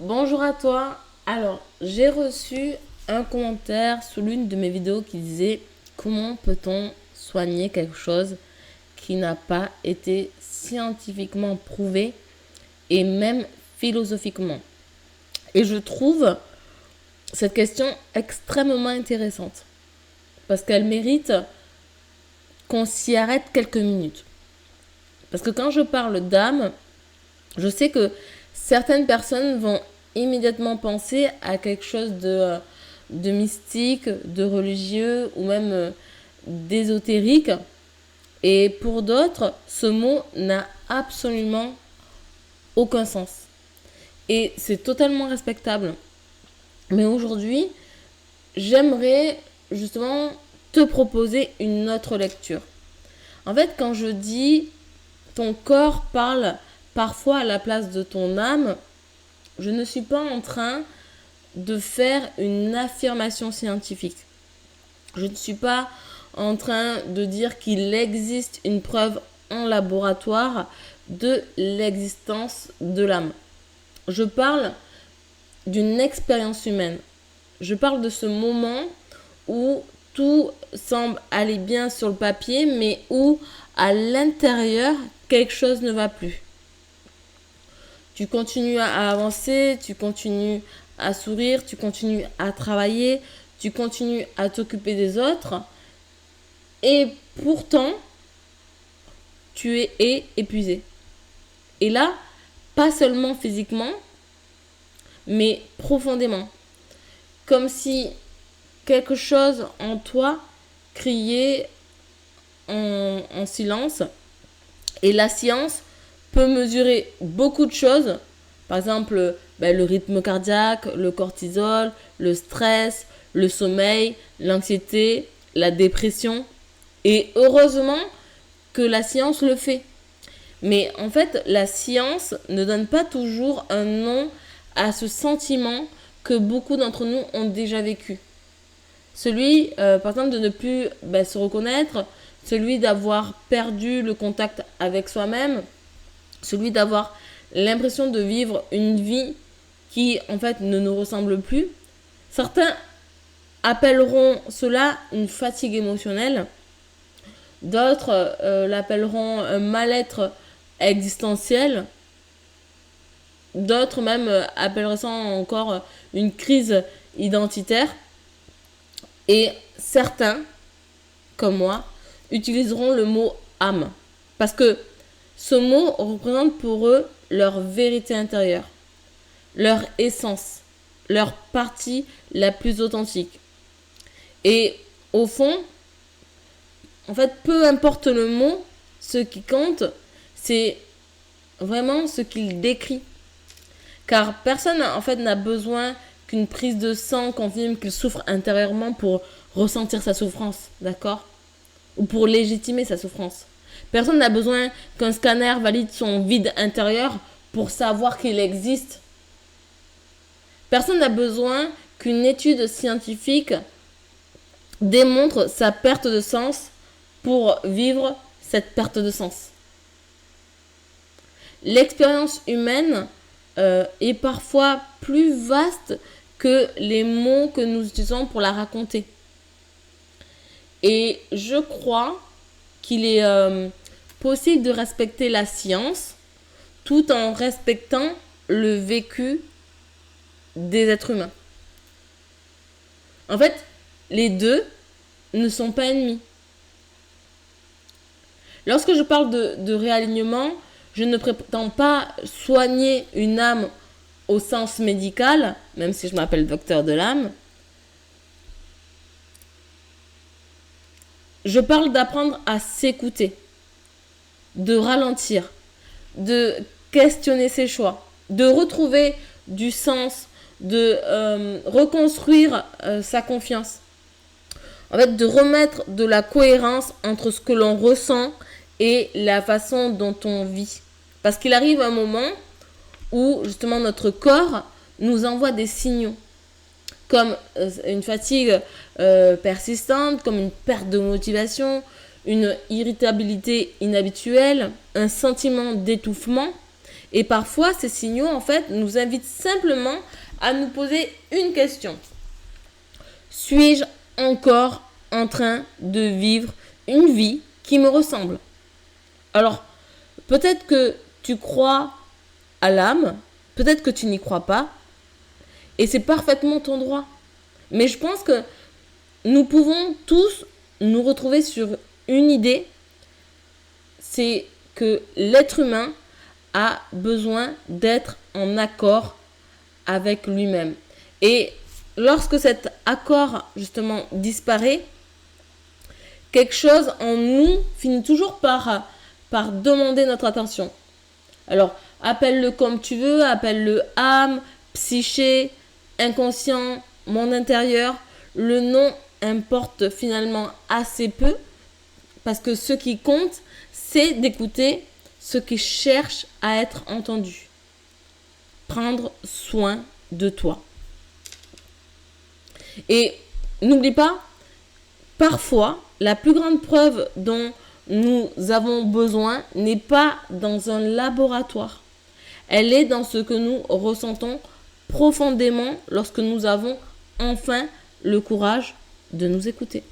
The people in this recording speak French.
Bonjour à toi. Alors, j'ai reçu un commentaire sous l'une de mes vidéos qui disait comment peut-on soigner quelque chose qui n'a pas été scientifiquement prouvé et même philosophiquement. Et je trouve cette question extrêmement intéressante parce qu'elle mérite qu'on s'y arrête quelques minutes. Parce que quand je parle d'âme, je sais que certaines personnes vont immédiatement penser à quelque chose de mystique, de religieux ou même d'ésotérique. Et pour d'autres, ce mot n'a absolument aucun sens. Et c'est totalement respectable. Mais aujourd'hui, j'aimerais justement te proposer une autre lecture. En fait, quand je dis ton corps parle parfois à la place de ton âme, je ne suis pas en train de faire une affirmation scientifique. Je ne suis pas en train de dire qu'il existe une preuve en laboratoire de l'existence de l'âme. Je parle d'une expérience humaine. Je parle de ce moment où tout semble aller bien sur le papier, mais où à l'intérieur, quelque chose ne va plus. Tu continues à avancer, tu continues à sourire, tu continues à travailler, tu continues à t'occuper des autres. Et pourtant, tu es épuisé. Et là, pas seulement physiquement, mais profondément. Comme si quelque chose en toi criait en silence. Et la science peut mesurer beaucoup de choses. Par exemple, le rythme cardiaque, le cortisol, le stress, le sommeil, l'anxiété, la dépression. Et heureusement que la science le fait. Mais en fait, la science ne donne pas toujours un nom à ce sentiment que beaucoup d'entre nous ont déjà vécu. Celui, par exemple, de ne plus se reconnaître, celui d'avoir perdu le contact avec soi-même, celui d'avoir l'impression de vivre une vie qui, en fait, ne nous ressemble plus. Certains appelleront cela une fatigue émotionnelle. D'autres l'appelleront un mal-être existentiel. D'autres même appelleraient ça encore une crise identitaire. Et certains, comme moi, utiliseront le mot âme. Parce que ce mot représente pour eux leur vérité intérieure, leur essence, leur partie la plus authentique. Et au fond, en fait, peu importe le mot, ce qui compte, c'est vraiment ce qu'il décrit. Car personne, en fait, n'a besoin qu'une prise de sang confirme qu'il souffre intérieurement pour ressentir sa souffrance, d'accord? Ou pour légitimer sa souffrance. Personne n'a besoin qu'un scanner valide son vide intérieur pour savoir qu'il existe. Personne n'a besoin qu'une étude scientifique démontre sa perte de sens pour vivre cette perte de sens. L'expérience humaine est parfois plus vaste que les mots que nous utilisons pour la raconter. Et je crois qu'il est possible de respecter la science tout en respectant le vécu des êtres humains. En fait, les deux ne sont pas ennemis. Lorsque je parle de réalignement, je ne prétends pas soigner une âme au sens médical, même si je m'appelle docteur de l'âme. Je parle d'apprendre à s'écouter, de ralentir, de questionner ses choix, de retrouver du sens, de reconstruire sa confiance. En fait, de remettre de la cohérence entre ce que l'on ressent et la façon dont on vit. Parce qu'il arrive un moment où justement notre corps nous envoie des signaux, comme une fatigue persistante, comme une perte de motivation, une irritabilité inhabituelle, un sentiment d'étouffement. Et parfois, ces signaux, en fait, nous invitent simplement à nous poser une question. Suis-je encore en train de vivre une vie qui me ressemble? Alors, peut-être que tu crois à l'âme, peut-être que tu n'y crois pas, et c'est parfaitement ton droit. Mais je pense que nous pouvons tous nous retrouver sur une idée, c'est que l'être humain a besoin d'être en accord avec lui-même. Et lorsque cet accord, justement, disparaît, quelque chose en nous finit toujours par demander notre attention. Alors, appelle-le comme tu veux, appelle-le âme, psyché, inconscient, monde intérieur. Le nom importe finalement assez peu, parce que ce qui compte, c'est d'écouter ce qui cherche à être entendu. Prendre soin de toi. Et n'oublie pas, parfois, la plus grande preuve dont nous avons besoin n'est pas dans un laboratoire. Elle est dans ce que nous ressentons profondément lorsque nous avons enfin le courage de nous écouter.